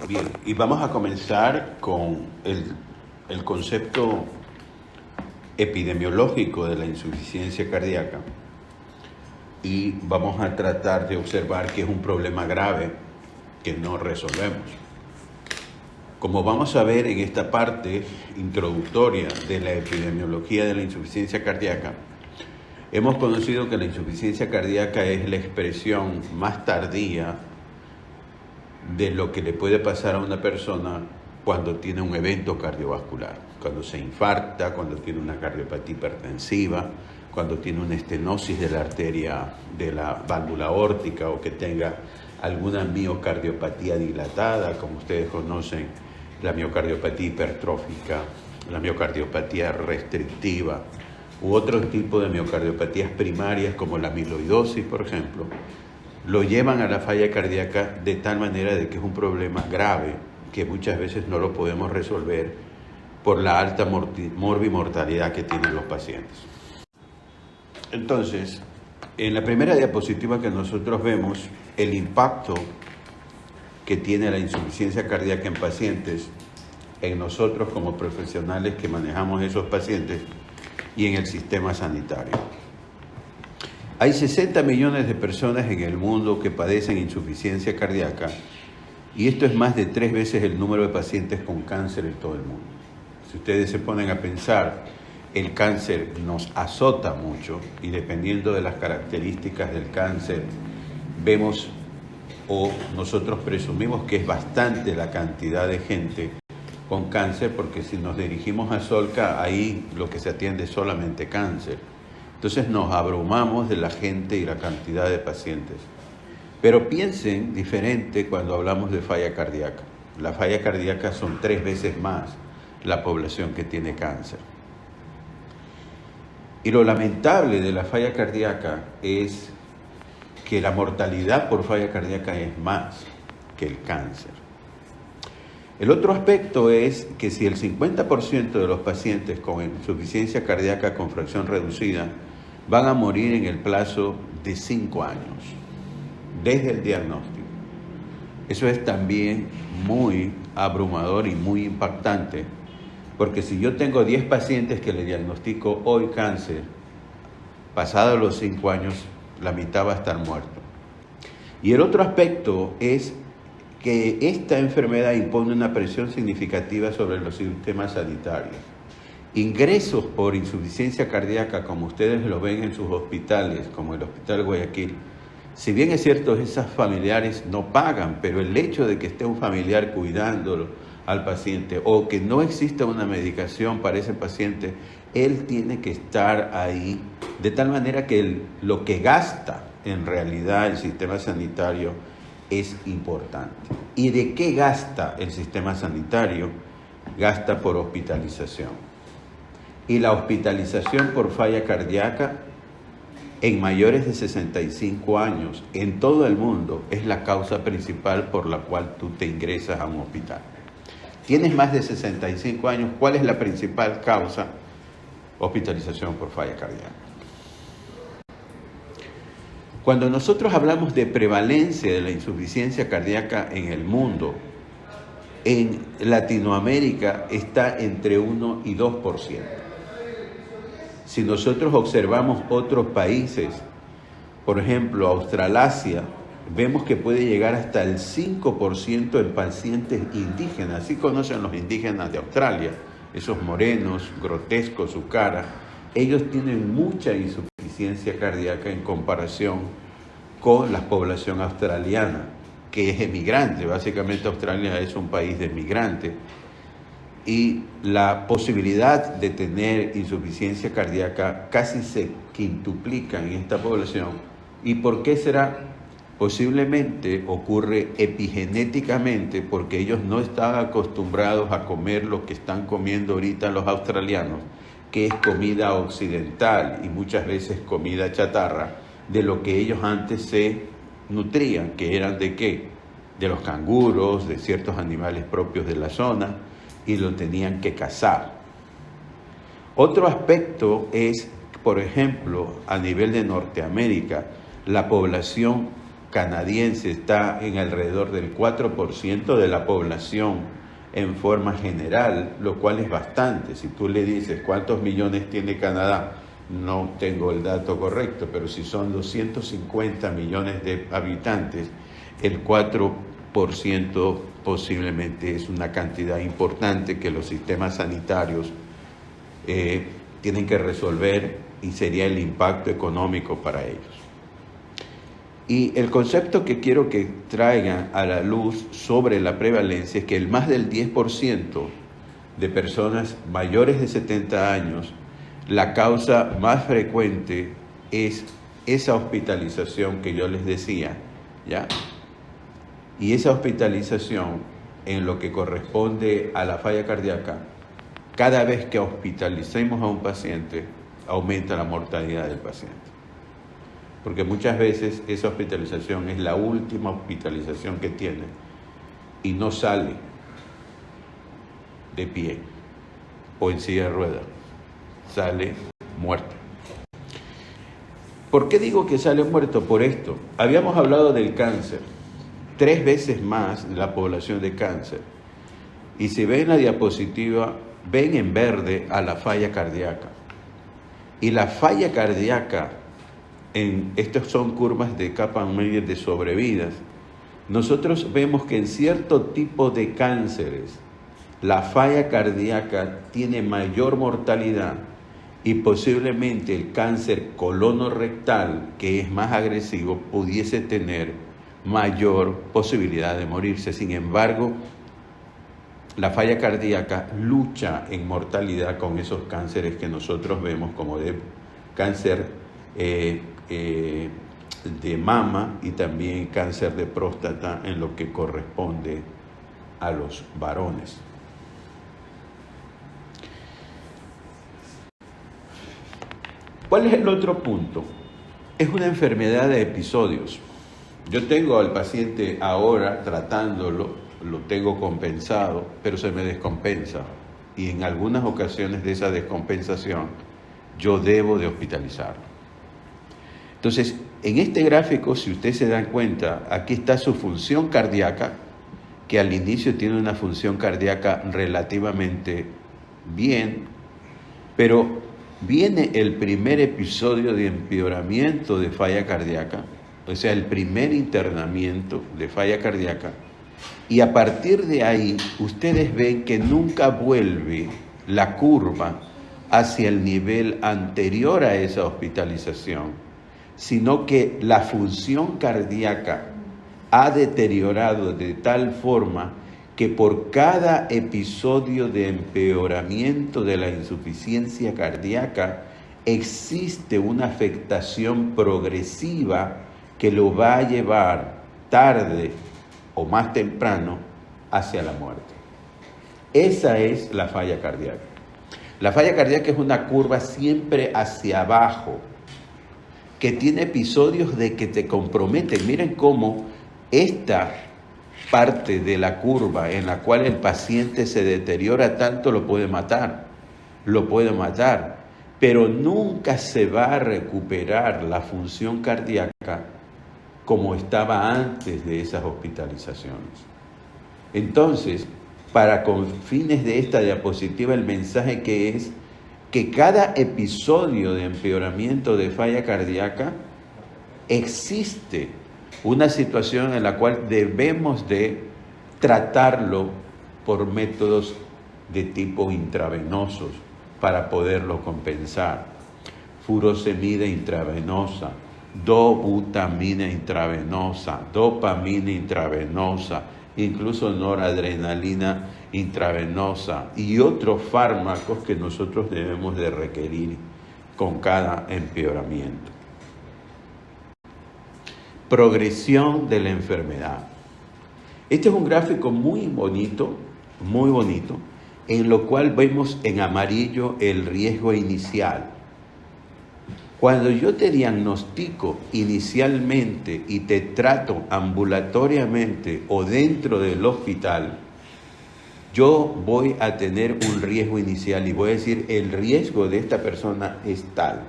Bien, y vamos a comenzar con el concepto epidemiológico de la insuficiencia cardíaca y vamos a tratar de observar que es un problema grave que no resolvemos. Como vamos a ver en esta parte introductoria de la epidemiología de la insuficiencia cardíaca, hemos conocido que la insuficiencia cardíaca es la expresión más tardía de lo que le puede pasar a una persona cuando tiene un evento cardiovascular, cuando se infarta, cuando tiene una cardiopatía hipertensiva, cuando tiene una estenosis de la arteria de la válvula aórtica o que tenga alguna miocardiopatía dilatada, como ustedes conocen, la miocardiopatía hipertrófica, la miocardiopatía restrictiva u otro tipo de miocardiopatías primarias como la amiloidosis, por ejemplo, lo llevan a la falla cardíaca de tal manera de que es un problema grave que muchas veces no lo podemos resolver por la alta morbimortalidad que tienen los pacientes. Entonces, en la primera diapositiva que nosotros vemos el impacto que tiene la insuficiencia cardíaca en pacientes, en nosotros como profesionales que manejamos esos pacientes y en el sistema sanitario. Hay 60 millones de personas en el mundo que padecen insuficiencia cardíaca y esto es más de 3 veces el número de pacientes con cáncer en todo el mundo. Si ustedes se ponen a pensar, el cáncer nos azota mucho y dependiendo de las características del cáncer, vemos o nosotros presumimos que es bastante la cantidad de gente con cáncer porque si nos dirigimos a Solca, ahí lo que se atiende es solamente cáncer. Entonces nos abrumamos de la gente y la cantidad de pacientes. Pero piensen diferente cuando hablamos de falla cardíaca. La falla cardíaca son 3 veces más la población que tiene cáncer. Y lo lamentable de la falla cardíaca es que la mortalidad por falla cardíaca es más que el cáncer. El otro aspecto es que si el 50% de los pacientes con insuficiencia cardíaca con fracción reducida van a morir en el plazo de 5 años, desde el diagnóstico. Eso es también muy abrumador y muy impactante, porque si yo tengo 10 pacientes que le diagnostico hoy cáncer, pasados los 5 años, la mitad va a estar muerto. Y el otro aspecto es que esta enfermedad impone una presión significativa sobre los sistemas sanitarios. Ingresos por insuficiencia cardíaca, como ustedes lo ven en sus hospitales, como el Hospital Guayaquil, si bien es cierto, esas familiares no pagan, pero el hecho de que esté un familiar cuidándolo al paciente o que no exista una medicación para ese paciente, él tiene que estar ahí, de tal manera que lo que gasta en realidad el sistema sanitario es importante. ¿Y de qué gasta el sistema sanitario? Gasta por hospitalización. Y la hospitalización por falla cardíaca en mayores de 65 años en todo el mundo es la causa principal por la cual tú te ingresas a un hospital. Tienes más de 65 años, ¿cuál es la principal causa? Hospitalización por falla cardíaca. Cuando nosotros hablamos de prevalencia de la insuficiencia cardíaca en el mundo, en Latinoamérica está entre 1 y 2%. Si nosotros observamos otros países, por ejemplo, Australasia, vemos que puede llegar hasta el 5% en pacientes indígenas. Así conocen los indígenas de Australia, esos morenos, grotescos su cara. Ellos tienen mucha insuficiencia cardíaca en comparación con la población australiana, que es emigrante. Básicamente Australia es un país de emigrantes. Y la posibilidad de tener insuficiencia cardíaca casi se quintuplica en esta población. ¿Y por qué será? Posiblemente ocurre epigenéticamente porque ellos no están acostumbrados a comer lo que están comiendo ahorita los australianos, que es comida occidental y muchas veces comida chatarra, de lo que ellos antes se nutrían, que eran ¿de qué? De los canguros, de ciertos animales propios de la zona, y lo tenían que cazar. Otro aspecto es, por ejemplo, a nivel de Norteamérica, la población canadiense está en alrededor del 4% de la población en forma general, lo cual es bastante. Si tú le dices cuántos millones tiene Canadá, no tengo el dato correcto, pero si son 250 millones de habitantes, el 4% posiblemente es una cantidad importante que los sistemas sanitarios tienen que resolver y sería el impacto económico para ellos. Y el concepto que quiero que traigan a la luz sobre la prevalencia es que el más del 10% de personas mayores de 70 años, la causa más frecuente es esa hospitalización que yo les decía, ¿ya? Y esa hospitalización, en lo que corresponde a la falla cardíaca, cada vez que hospitalicemos a un paciente, aumenta la mortalidad del paciente. Porque muchas veces esa hospitalización es la última hospitalización que tiene y no sale de pie o en silla de ruedas, sale muerto. ¿Por qué digo que sale muerto? Por esto. Habíamos hablado del cáncer, 3 veces más la población de cáncer. Y si ven la diapositiva, ven en verde a la falla cardíaca. Y la falla cardíaca, estas son curvas de Kaplan-Meier de sobrevidas. Nosotros vemos que en cierto tipo de cánceres, la falla cardíaca tiene mayor mortalidad y posiblemente el cáncer colonorrectal, que es más agresivo, pudiese tener mayor posibilidad de morirse. Sin embargo, la falla cardíaca lucha en mortalidad con esos cánceres que nosotros vemos como de cáncer de mama y también cáncer de próstata en lo que corresponde a los varones. ¿Cuál es el otro punto? Es una enfermedad de episodios. Yo tengo al paciente ahora tratándolo, lo tengo compensado, pero se me descompensa. Y en algunas ocasiones de esa descompensación, yo debo de hospitalizarlo. Entonces, en este gráfico, si ustedes se dan cuenta, aquí está su función cardíaca, que al inicio tiene una función cardíaca relativamente bien, pero viene el primer episodio de empeoramiento de falla cardíaca, o sea, el primer internamiento de falla cardíaca, y a partir de ahí ustedes ven que nunca vuelve la curva hacia el nivel anterior a esa hospitalización, sino que la función cardíaca ha deteriorado de tal forma que por cada episodio de empeoramiento de la insuficiencia cardíaca existe una afectación progresiva que lo va a llevar tarde o más temprano hacia la muerte. Esa es la falla cardíaca. La falla cardíaca es una curva siempre hacia abajo, que tiene episodios de que te comprometen. Miren cómo esta parte de la curva en la cual el paciente se deteriora tanto lo puede matar, pero nunca se va a recuperar la función cardíaca como estaba antes de esas hospitalizaciones. Entonces, con fines de esta diapositiva, el mensaje que es que cada episodio de empeoramiento de falla cardíaca existe una situación en la cual debemos de tratarlo por métodos de tipo intravenosos para poderlo compensar. Furosemida intravenosa, dobutamina intravenosa, dopamina intravenosa, incluso noradrenalina intravenosa y otros fármacos que nosotros debemos de requerir con cada empeoramiento. Progresión de la enfermedad. Este es un gráfico muy bonito, en lo cual vemos en amarillo el riesgo inicial. Cuando yo te diagnostico inicialmente y te trato ambulatoriamente o dentro del hospital, yo voy a tener un riesgo inicial y voy a decir, el riesgo de esta persona es tal.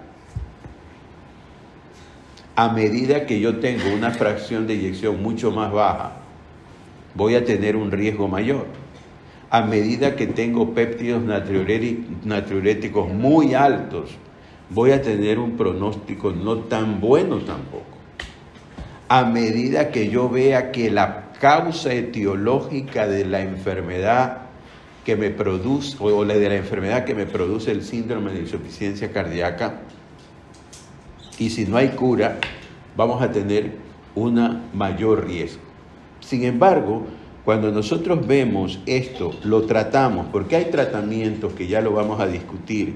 A medida que yo tengo una fracción de eyección mucho más baja, voy a tener un riesgo mayor. A medida que tengo péptidos natriuréticos muy altos, voy a tener un pronóstico no tan bueno tampoco. A medida que yo vea que la causa etiológica de la enfermedad que me produce, o de la enfermedad que me produce el síndrome de insuficiencia cardíaca, y si no hay cura, vamos a tener un mayor riesgo. Sin embargo, cuando nosotros vemos esto, lo tratamos, porque hay tratamientos que ya lo vamos a discutir.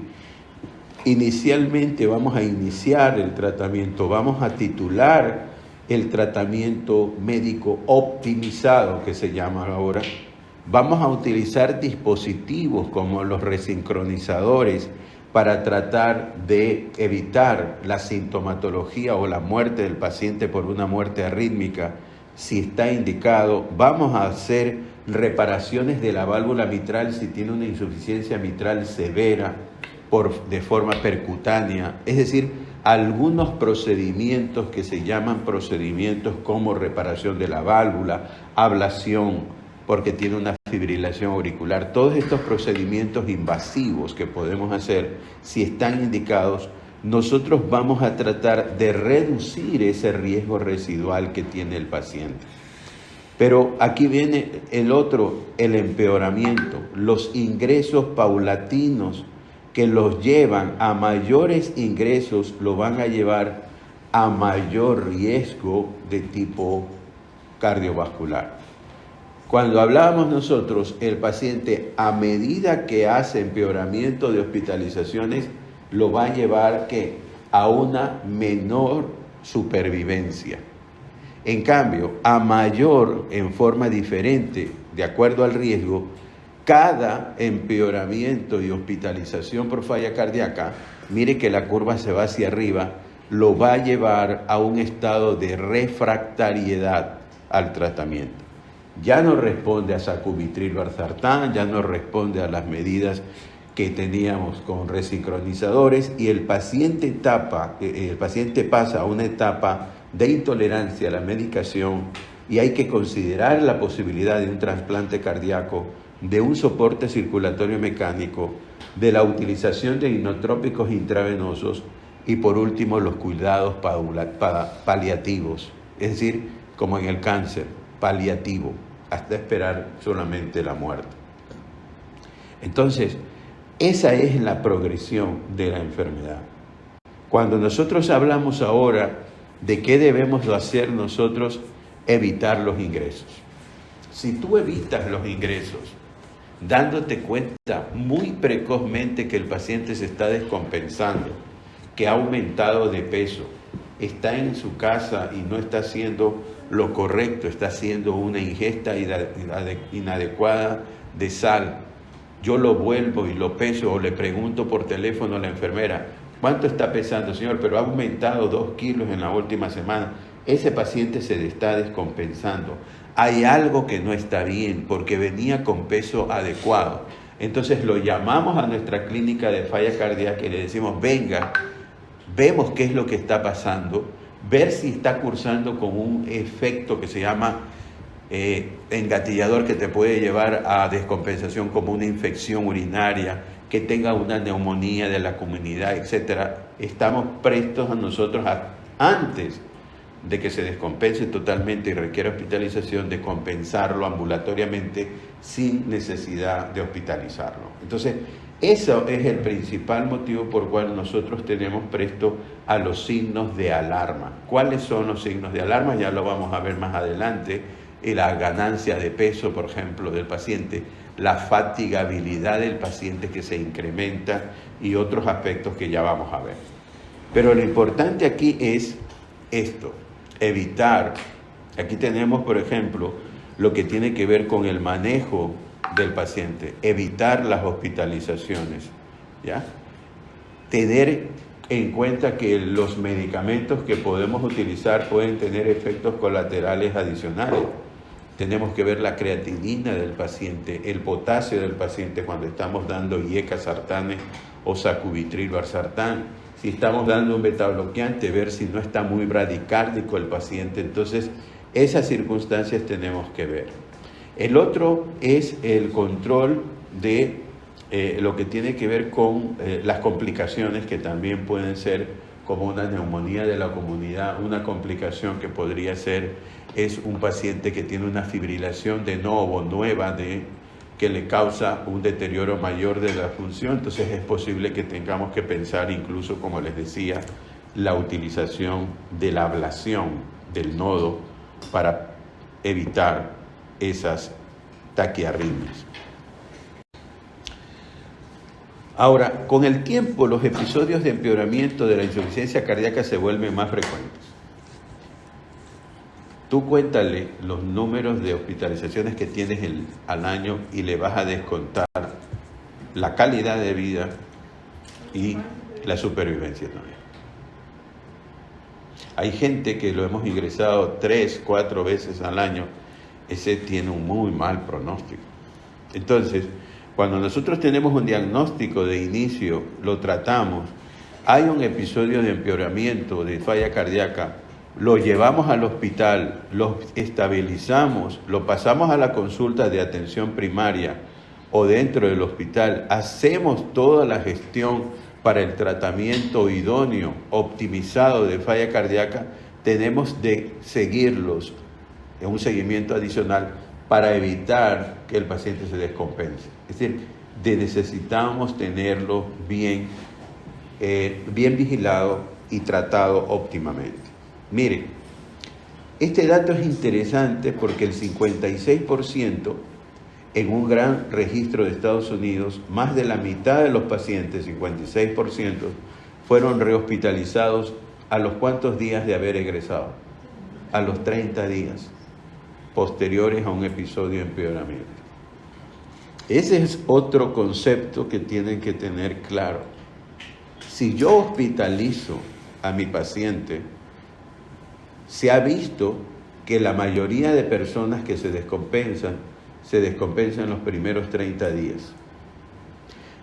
Inicialmente vamos a iniciar el tratamiento, vamos a titular el tratamiento médico optimizado, que se llama ahora. Vamos a utilizar dispositivos como los resincronizadores para tratar de evitar la sintomatología o la muerte del paciente por una muerte arrítmica. Si está indicado, vamos a hacer reparaciones de la válvula mitral si tiene una insuficiencia mitral severa de forma percutánea, es decir, algunos procedimientos que se llaman procedimientos como reparación de la válvula, ablación, porque tiene una fibrilación auricular. Todos estos procedimientos invasivos que podemos hacer, si están indicados, nosotros vamos a tratar de reducir ese riesgo residual que tiene el paciente. Pero aquí viene el empeoramiento, los ingresos paulatinos que los llevan a mayores ingresos, lo van a llevar a mayor riesgo de tipo cardiovascular. Cuando hablábamos nosotros, el paciente, a medida que hace empeoramiento de hospitalizaciones, lo va a llevar a una menor supervivencia. En cambio, a mayor, en forma diferente, de acuerdo al riesgo, cada empeoramiento y hospitalización por falla cardíaca, mire que la curva se va hacia arriba, lo va a llevar a un estado de refractariedad al tratamiento. Ya no responde a sacubitril/valsartán, ya no responde a las medidas que teníamos con resincronizadores, y el paciente pasa a una etapa de intolerancia a la medicación, y hay que considerar la posibilidad de un trasplante cardíaco, de un soporte circulatorio mecánico, de la utilización de inotrópicos intravenosos y por último los cuidados paliativos, es decir, como en el cáncer, paliativo, hasta esperar solamente la muerte. Entonces, esa es la progresión de la enfermedad. Cuando nosotros hablamos ahora de qué debemos hacer nosotros, evitar los ingresos. Si tú evitas los ingresos, dándote cuenta muy precozmente que el paciente se está descompensando, que ha aumentado de peso, está en su casa y no está haciendo lo correcto, está haciendo una ingesta inadecuada de sal, yo lo vuelvo y lo peso o le pregunto por teléfono a la enfermera, ¿cuánto está pesando, señor? Pero ha aumentado 2 kilos en la última semana. Ese paciente se está descompensando. Hay algo que no está bien porque venía con peso adecuado. Entonces lo llamamos a nuestra clínica de falla cardíaca y le decimos, venga, vemos qué es lo que está pasando, ver si está cursando con un efecto que se llama engatillador, que te puede llevar a descompensación, como una infección urinaria, que tenga una neumonía de la comunidad, etc. Estamos prestos a nosotros, antes de que se descompense totalmente y requiera hospitalización, de compensarlo ambulatoriamente sin necesidad de hospitalizarlo. Entonces, eso es el principal motivo por el cual nosotros tenemos presto a los signos de alarma. ¿Cuáles son los signos de alarma? Ya lo vamos a ver más adelante. La ganancia de peso, por ejemplo, del paciente, la fatigabilidad del paciente que se incrementa y otros aspectos que ya vamos a ver. Pero lo importante aquí es esto, evitar. Aquí tenemos, por ejemplo, lo que tiene que ver con el manejo del paciente, evitar las hospitalizaciones, ¿ya? Tener en cuenta que los medicamentos que podemos utilizar pueden tener efectos colaterales adicionales. Tenemos que ver la creatinina del paciente, el potasio del paciente cuando estamos dando iecasartanes o sacubitril/valsartán. si estamos dando un betabloqueante, ver si no está muy bradicárdico el paciente. Entonces, esas circunstancias tenemos que ver. El otro es el control de lo que tiene que ver con las complicaciones, que también pueden ser como una neumonía de la comunidad. Una complicación que podría ser es un paciente que tiene una fibrilación de novo, nueva, que le causa un deterioro mayor de la función. Entonces es posible que tengamos que pensar incluso, como les decía, la utilización de la ablación del nodo para evitar esas taquiarritmias. Ahora, con el tiempo, los episodios de empeoramiento de la insuficiencia cardíaca se vuelven más frecuentes. Tú cuéntale los números de hospitalizaciones que tienes al año y le vas a descontar la calidad de vida y la supervivencia también. Hay gente que lo hemos ingresado 3, 4 veces al año. Ese tiene un muy mal pronóstico. Entonces, cuando nosotros tenemos un diagnóstico de inicio, lo tratamos, hay un episodio de empeoramiento de falla cardíaca, lo llevamos al hospital, lo estabilizamos, lo pasamos a la consulta de atención primaria o dentro del hospital, hacemos toda la gestión para el tratamiento idóneo, optimizado de falla cardíaca, tenemos de seguirlos en un seguimiento adicional para evitar que el paciente se descompense. Es decir, necesitamos tenerlo bien vigilado y tratado óptimamente. Miren, este dato es interesante porque el 56%, en un gran registro de Estados Unidos, más de la mitad de los pacientes, 56%, fueron rehospitalizados a los cuantos días de haber egresado, a los 30 días posteriores a un episodio de empeoramiento. Ese es otro concepto que tienen que tener claro. Si yo hospitalizo a mi paciente, se ha visto que la mayoría de personas que se descompensan en los primeros 30 días.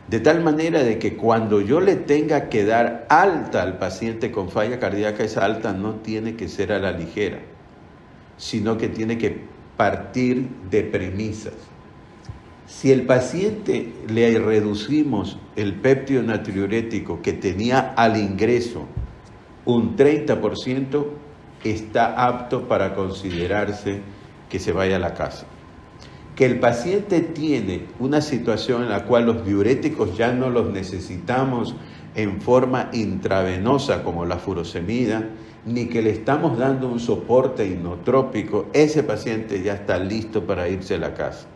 De tal manera de que cuando yo le tenga que dar alta al paciente con falla cardíaca, esa alta no tiene que ser a la ligera, sino que tiene que partir de premisas. Si el paciente le reducimos el péptido natriurético que tenía al ingreso un 30%, está apto para considerarse que se vaya a la casa. Que el paciente tiene una situación en la cual los diuréticos ya no los necesitamos en forma intravenosa como la furosemida, ni que le estamos dando un soporte inotrópico, ese paciente ya está listo para irse a la casa.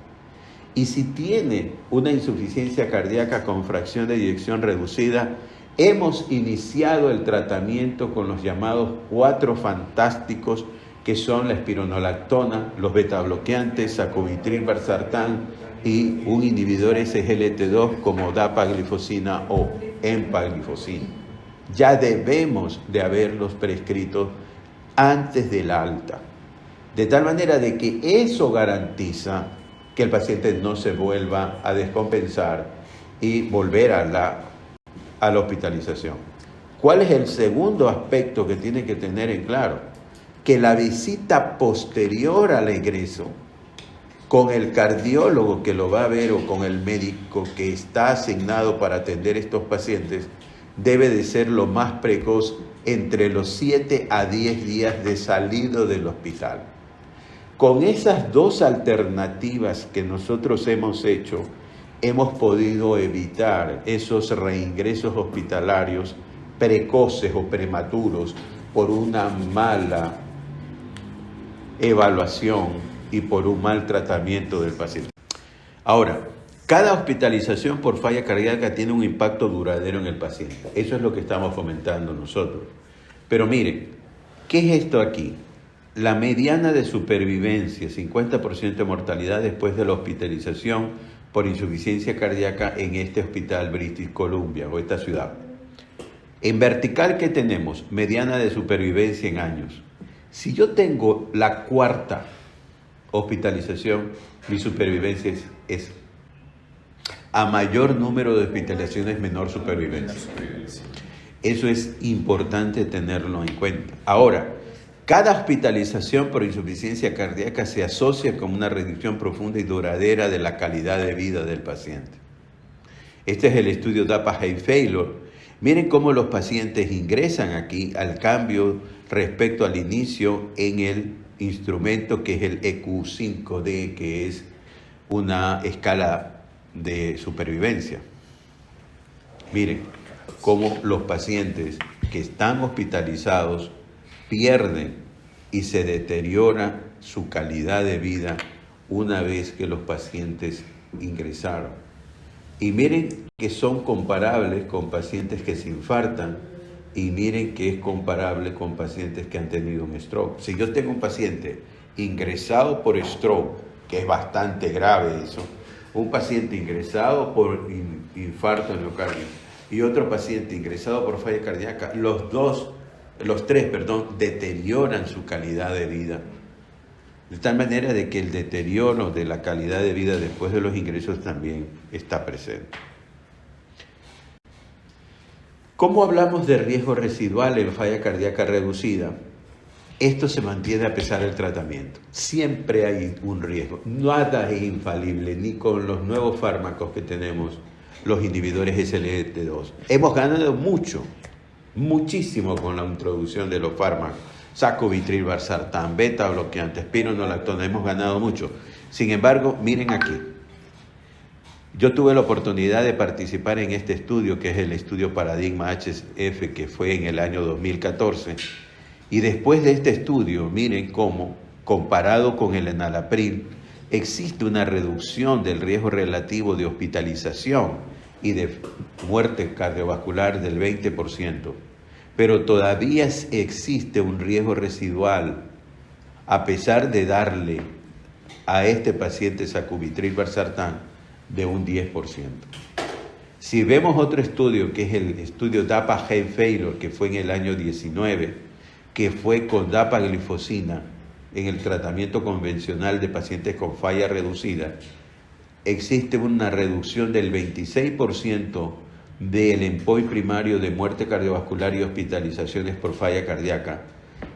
Y si tiene una insuficiencia cardíaca con fracción de eyección reducida, hemos iniciado el tratamiento con los llamados 4 fantásticos, que son la espironolactona, los betabloqueantes, sacubitril, valsartán y un inhibidor SGLT2 como dapaglifosina o empaglifosina. Ya debemos de haberlos prescrito antes del alta, de tal manera de que eso garantiza que el paciente no se vuelva a descompensar y volver a la hospitalización. ¿Cuál es el segundo aspecto que tiene que tener en claro? Que la visita posterior al egreso con el cardiólogo que lo va a ver o con el médico que está asignado para atender estos pacientes debe de ser lo más precoz entre los 7 a 10 días de salido del hospital. Con esas 2 alternativas que nosotros hemos hecho, hemos podido evitar esos reingresos hospitalarios precoces o prematuros por una mala evaluación y por un mal tratamiento del paciente. Ahora, cada hospitalización por falla cardíaca tiene un impacto duradero en el paciente. Eso es lo que estamos fomentando nosotros. Pero miren, ¿qué es esto aquí? La mediana de supervivencia, 50% de mortalidad después de la hospitalización por insuficiencia cardíaca en este hospital British Columbia o esta ciudad. En vertical, ¿qué tenemos? Mediana de supervivencia en años. Si yo tengo la 4ª hospitalización, mi supervivencia es a mayor número de hospitalizaciones, menor supervivencia. Eso es importante tenerlo en cuenta. Ahora, cada hospitalización por insuficiencia cardíaca se asocia con una reducción profunda y duradera de la calidad de vida del paciente. Este es el estudio DAPA-HF. Miren cómo los pacientes ingresan aquí al cambio respecto al inicio en el instrumento que es el EQ5D, que es una escala de supervivencia. Miren cómo los pacientes que están hospitalizados pierden y se deteriora su calidad de vida una vez que los pacientes ingresaron. Y miren que son comparables con pacientes que se infartan y miren que es comparable con pacientes que han tenido un stroke. Si yo tengo un paciente ingresado por stroke, que es bastante grave eso, un paciente ingresado por infarto miocardio y otro paciente ingresado por falla cardíaca, los tres, deterioran su calidad de vida. De tal manera de que el deterioro de la calidad de vida después de los ingresos también está presente. ¿Cómo hablamos de riesgo residual en falla cardíaca reducida? Esto se mantiene a pesar del tratamiento. Siempre hay un riesgo. Nada es infalible, ni con los nuevos fármacos que tenemos, los inhibidores SGLT2. Hemos ganado muchísimo con la introducción de los fármacos. Sacubitril, valsartán, beta bloqueantes, spironolactona, hemos ganado mucho. Sin embargo, miren aquí. Yo tuve la oportunidad de participar en este estudio, que es el estudio Paradigma HF, que fue en el año 2014. Y después de este estudio, miren cómo, comparado con el enalapril, existe una reducción del riesgo relativo de hospitalización y de muerte cardiovascular del 20%. Pero todavía existe un riesgo residual, a pesar de darle a este paciente sacubitril valsartán de un 10%. Si vemos otro estudio, que es el estudio DAPA-HF, que fue en el año 19, que fue con dapaglifosina en el tratamiento convencional de pacientes con falla reducida, existe una reducción del 26% del ENPOI primario de muerte cardiovascular y hospitalizaciones por falla cardíaca.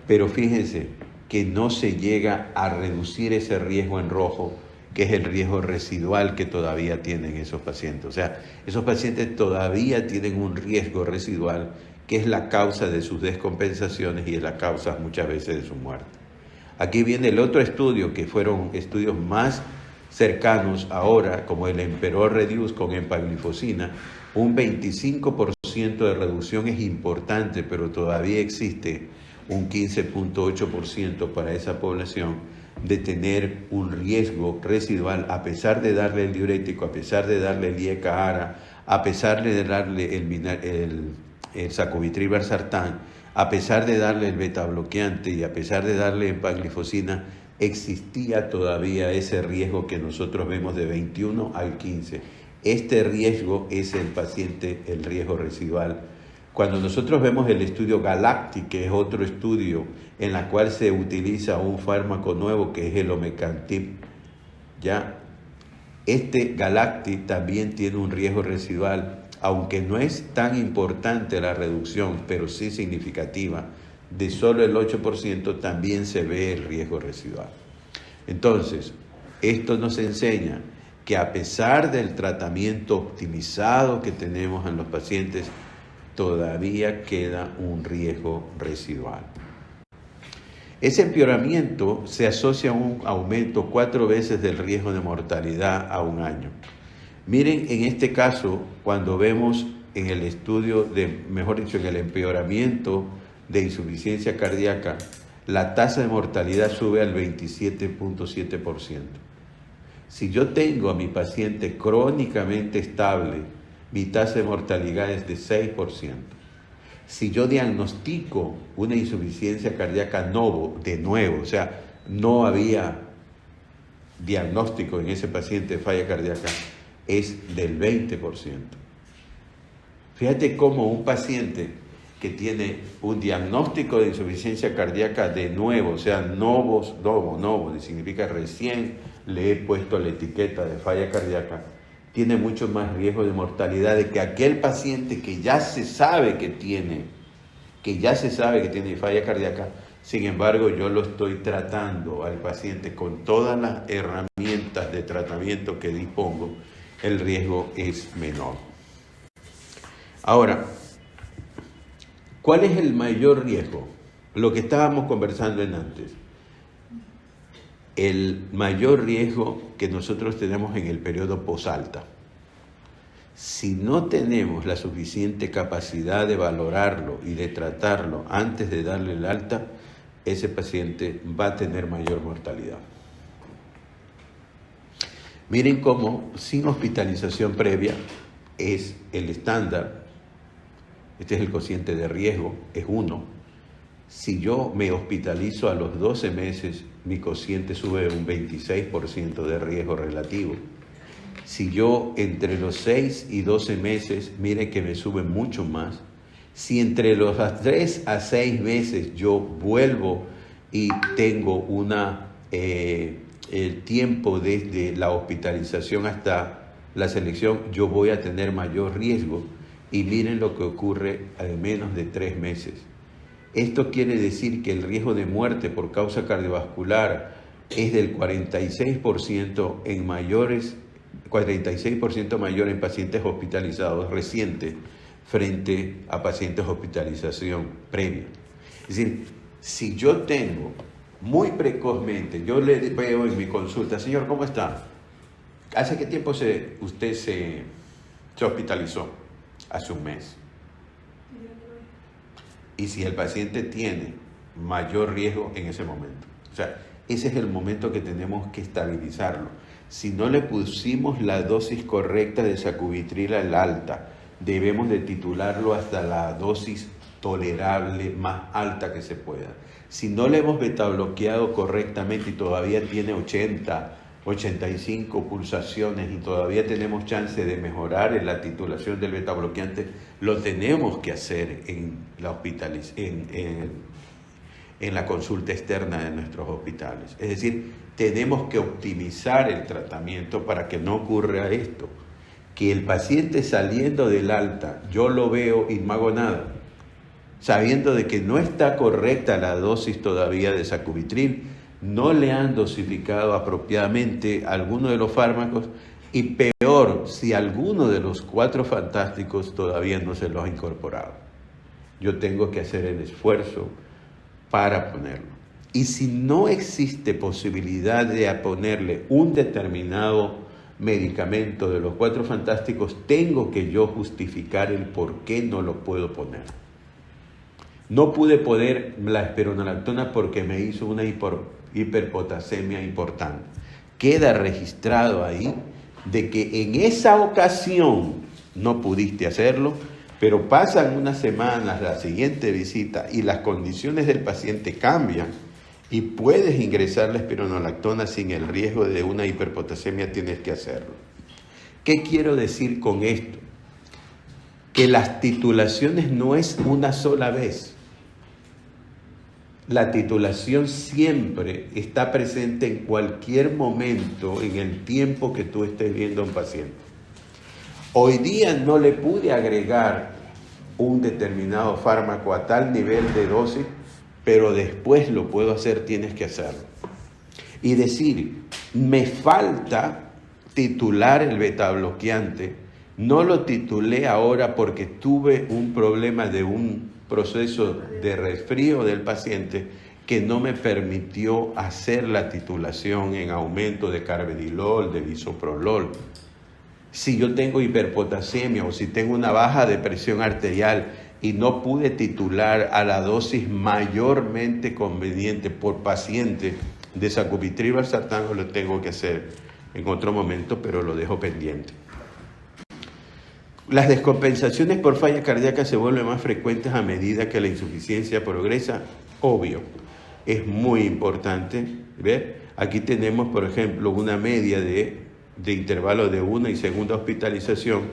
Pero fíjense que no se llega a reducir ese riesgo en rojo, que es el riesgo residual que todavía tienen esos pacientes. O sea, esos pacientes todavía tienen un riesgo residual que es la causa de sus descompensaciones y es la causa muchas veces de su muerte. Aquí viene el otro estudio, que fueron estudios más cercanos ahora, como el Emperor Reduce con empaglifosina. Un 25% de reducción es importante, pero todavía existe un 15.8% para esa población de tener un riesgo residual, a pesar de darle el diurético, a pesar de darle el IECA-ARA, a pesar de darle el sacubitril valsartán, a pesar de darle el beta bloqueante y a pesar de darle empaglifosina, existía todavía ese riesgo que nosotros vemos de 21 al 15. Este riesgo es el riesgo residual. Cuando nosotros vemos el estudio Galactic, que es otro estudio en la cual se utiliza un fármaco nuevo que es el omecamtiv, ¿ya? Este Galactic también tiene un riesgo residual, aunque no es tan importante la reducción, pero sí significativa, de solo el 8% también se ve el riesgo residual. Entonces, esto nos enseña que a pesar del tratamiento optimizado que tenemos en los pacientes, todavía queda un riesgo residual. Ese empeoramiento se asocia a un aumento 4 veces del riesgo de mortalidad a un año. Miren, en este caso, cuando vemos en el estudio en el empeoramiento de insuficiencia cardíaca, la tasa de mortalidad sube al 27.7%. Si yo tengo a mi paciente crónicamente estable, mi tasa de mortalidad es de 6%. Si yo diagnostico una insuficiencia cardíaca de nuevo, o sea, no había diagnóstico en ese paciente de falla cardíaca, es del 20%. Fíjate cómo un paciente que tiene un diagnóstico de insuficiencia cardíaca de nuevo, o sea, novo, significa recién le he puesto la etiqueta de falla cardíaca, tiene mucho más riesgo de mortalidad de que aquel paciente que ya se sabe que tiene falla cardíaca. Sin embargo, yo lo estoy tratando al paciente con todas las herramientas de tratamiento que dispongo, el riesgo es menor. Ahora, ¿cuál es el mayor riesgo? Lo que estábamos conversando antes. El mayor riesgo que nosotros tenemos en el periodo posalta. Si no tenemos la suficiente capacidad de valorarlo y de tratarlo antes de darle el alta, ese paciente va a tener mayor mortalidad. Miren cómo sin hospitalización previa es el estándar. Este es el cociente de riesgo, es 1. Si yo me hospitalizo a los 12 meses, mi cociente sube un 26% de riesgo relativo. Si yo entre los 6 y 12 meses, mire que me sube mucho más. Si entre los 3 a 6 meses yo vuelvo y tengo el tiempo desde la hospitalización hasta la selección, yo voy a tener mayor riesgo. Y miren lo que ocurre a menos de 3 meses. Esto quiere decir que el riesgo de muerte por causa cardiovascular es del 46% en mayores, 46% mayor en pacientes hospitalizados recientes frente a pacientes hospitalización previa. Es decir, si yo tengo muy precozmente, yo le veo en mi consulta, señor, ¿cómo está? ¿Hace qué tiempo usted se hospitalizó? Hace un mes. Y si el paciente tiene mayor riesgo en ese momento. O sea, ese es el momento que tenemos que estabilizarlo. Si no le pusimos la dosis correcta de sacubitril al alta, debemos de titularlo hasta la dosis tolerable más alta que se pueda. Si no le hemos beta bloqueado correctamente y todavía tiene 85 pulsaciones y todavía tenemos chance de mejorar en la titulación del beta bloqueante, lo tenemos que hacer en la consulta externa de nuestros hospitales. Es decir, tenemos que optimizar el tratamiento para que no ocurra esto, que el paciente saliendo del alta, yo lo veo y no hago nada, sabiendo de que no está correcta la dosis todavía de sacubitril, no le han dosificado apropiadamente alguno de los fármacos y peor, si alguno de los 4 fantásticos todavía no se los ha incorporado. Yo tengo que hacer el esfuerzo para ponerlo. Y si no existe posibilidad de ponerle un determinado medicamento de los 4 fantásticos, tengo que yo justificar el por qué no lo puedo poner. No pude poner la espironolactona porque me hizo una hiperpotasemia importante. Queda registrado ahí de que en esa ocasión no pudiste hacerlo, pero pasan unas semanas, la siguiente visita, y las condiciones del paciente cambian y puedes ingresar la espironolactona sin el riesgo de una hiperpotasemia, tienes que hacerlo. ¿Qué quiero decir con esto? Que las titulaciones no es una sola vez. La titulación siempre está presente en cualquier momento, en el tiempo que tú estés viendo a un paciente. Hoy día no le pude agregar un determinado fármaco a tal nivel de dosis, pero después lo puedo hacer, tienes que hacerlo. Y decir, me falta titular el beta bloqueante, no lo titulé ahora porque tuve un problema de un proceso de resfrío del paciente que no me permitió hacer la titulación en aumento de carvedilol, de bisoprolol. Si yo tengo hiperpotasemia o si tengo una baja de presión arterial y no pude titular a la dosis mayormente conveniente por paciente de sacubitril valsartán, lo tengo que hacer en otro momento, pero lo dejo pendiente. Las descompensaciones por falla cardíaca se vuelven más frecuentes a medida que la insuficiencia progresa. Obvio, es muy importante ver. Aquí tenemos, por ejemplo, una media de intervalo de una y segunda hospitalización.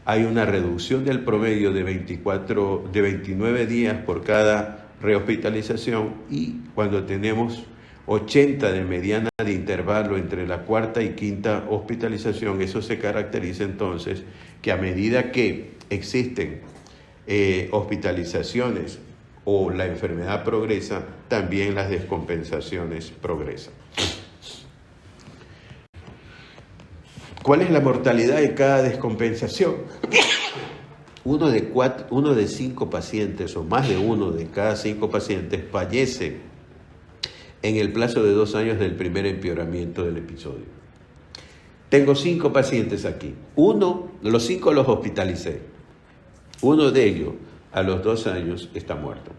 Hay una reducción del promedio de 29 días por cada rehospitalización y cuando tenemos 80 de mediana de intervalo entre la cuarta y quinta hospitalización, eso se caracteriza entonces que a medida que existen hospitalizaciones o la enfermedad progresa, también las descompensaciones progresan. ¿Cuál es la mortalidad de cada descompensación? Uno de 5 pacientes o más de uno de cada 5 pacientes fallece en el plazo de 2 años del primer empeoramiento del episodio. Tengo 5 pacientes aquí. Los 5 los hospitalicé. Uno de ellos a los 2 años está muerto.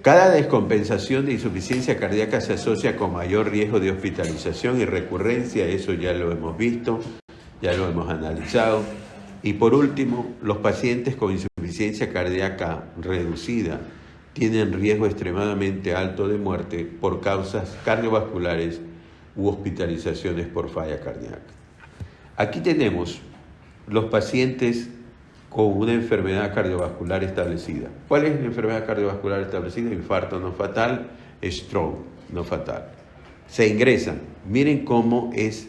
Cada descompensación de insuficiencia cardíaca se asocia con mayor riesgo de hospitalización y recurrencia, eso ya lo hemos visto, ya lo hemos analizado. Y por último, los pacientes con insuficiencia cardíaca reducida tienen riesgo extremadamente alto de muerte por causas cardiovasculares u hospitalizaciones por falla cardíaca. Aquí tenemos los pacientes con una enfermedad cardiovascular establecida. ¿Cuál es la enfermedad cardiovascular establecida? Infarto no fatal, stroke no fatal. Se ingresan. Miren cómo es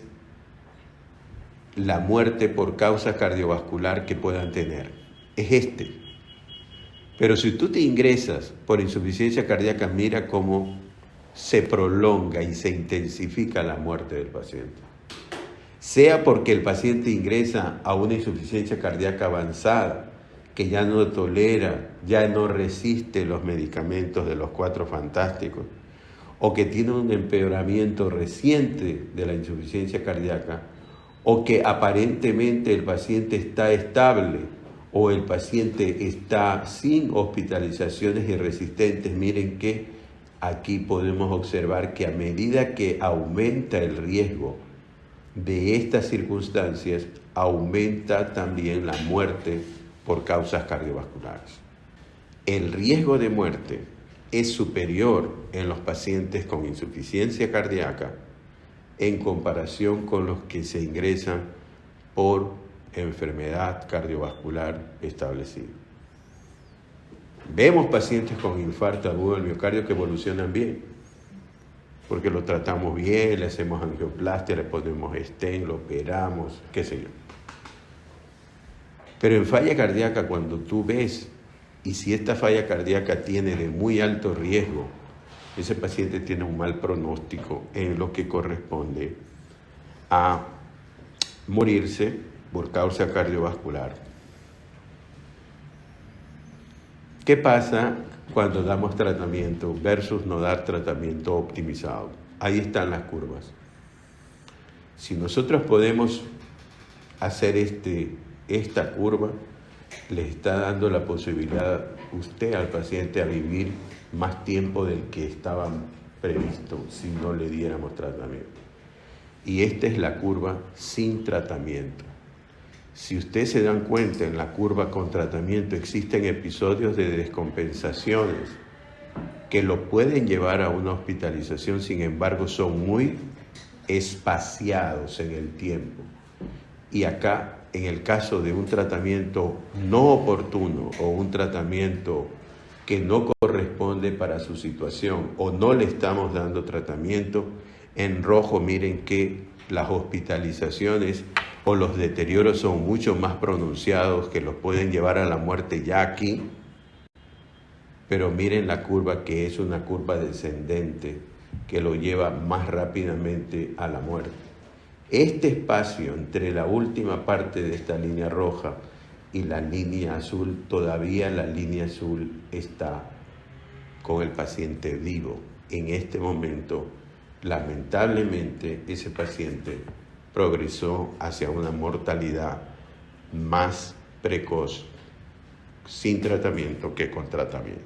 la muerte por causa cardiovascular que puedan tener. Es este. Pero si tú te ingresas por insuficiencia cardíaca, mira cómo se prolonga y se intensifica la muerte del paciente. Sea porque el paciente ingresa a una insuficiencia cardíaca avanzada, que ya no tolera, ya no resiste los medicamentos de los 4 fantásticos, o que tiene un empeoramiento reciente de la insuficiencia cardíaca, o que aparentemente el paciente está estable, o el paciente está sin hospitalizaciones y resistentes. Miren que aquí podemos observar que a medida que aumenta el riesgo de estas circunstancias, aumenta también la muerte por causas cardiovasculares. El riesgo de muerte es superior en los pacientes con insuficiencia cardíaca en comparación con los que se ingresan por enfermedad cardiovascular establecida. Vemos pacientes con infarto agudo del miocardio que evolucionan bien, porque lo tratamos bien, le hacemos angioplastia, le ponemos stent, lo operamos, qué sé yo. Pero en falla cardíaca, cuando tú ves, y si esta falla cardíaca tiene de muy alto riesgo, ese paciente tiene un mal pronóstico en lo que corresponde a morirse por causa cardiovascular. ¿Qué pasa cuando damos tratamiento versus no dar tratamiento optimizado? Ahí están las curvas. Si nosotros podemos hacer esta curva, le está dando la posibilidad usted al paciente a vivir más tiempo del que estaba previsto si no le diéramos tratamiento. Y esta es la curva sin tratamiento. Si ustedes se dan cuenta, en la curva con tratamiento existen episodios de descompensaciones que lo pueden llevar a una hospitalización, sin embargo son muy espaciados en el tiempo. Y acá, en el caso de un tratamiento no oportuno o un tratamiento que no corresponde para su situación o no le estamos dando tratamiento, en rojo miren que las hospitalizaciones o los deterioros son mucho más pronunciados, que los pueden llevar a la muerte ya aquí. Pero miren la curva, que es una curva descendente que lo lleva más rápidamente a la muerte. Este espacio entre la última parte de esta línea roja y la línea azul, todavía la línea azul está con el paciente vivo. En este momento, lamentablemente, ese paciente progresó hacia una mortalidad más precoz sin tratamiento que con tratamiento.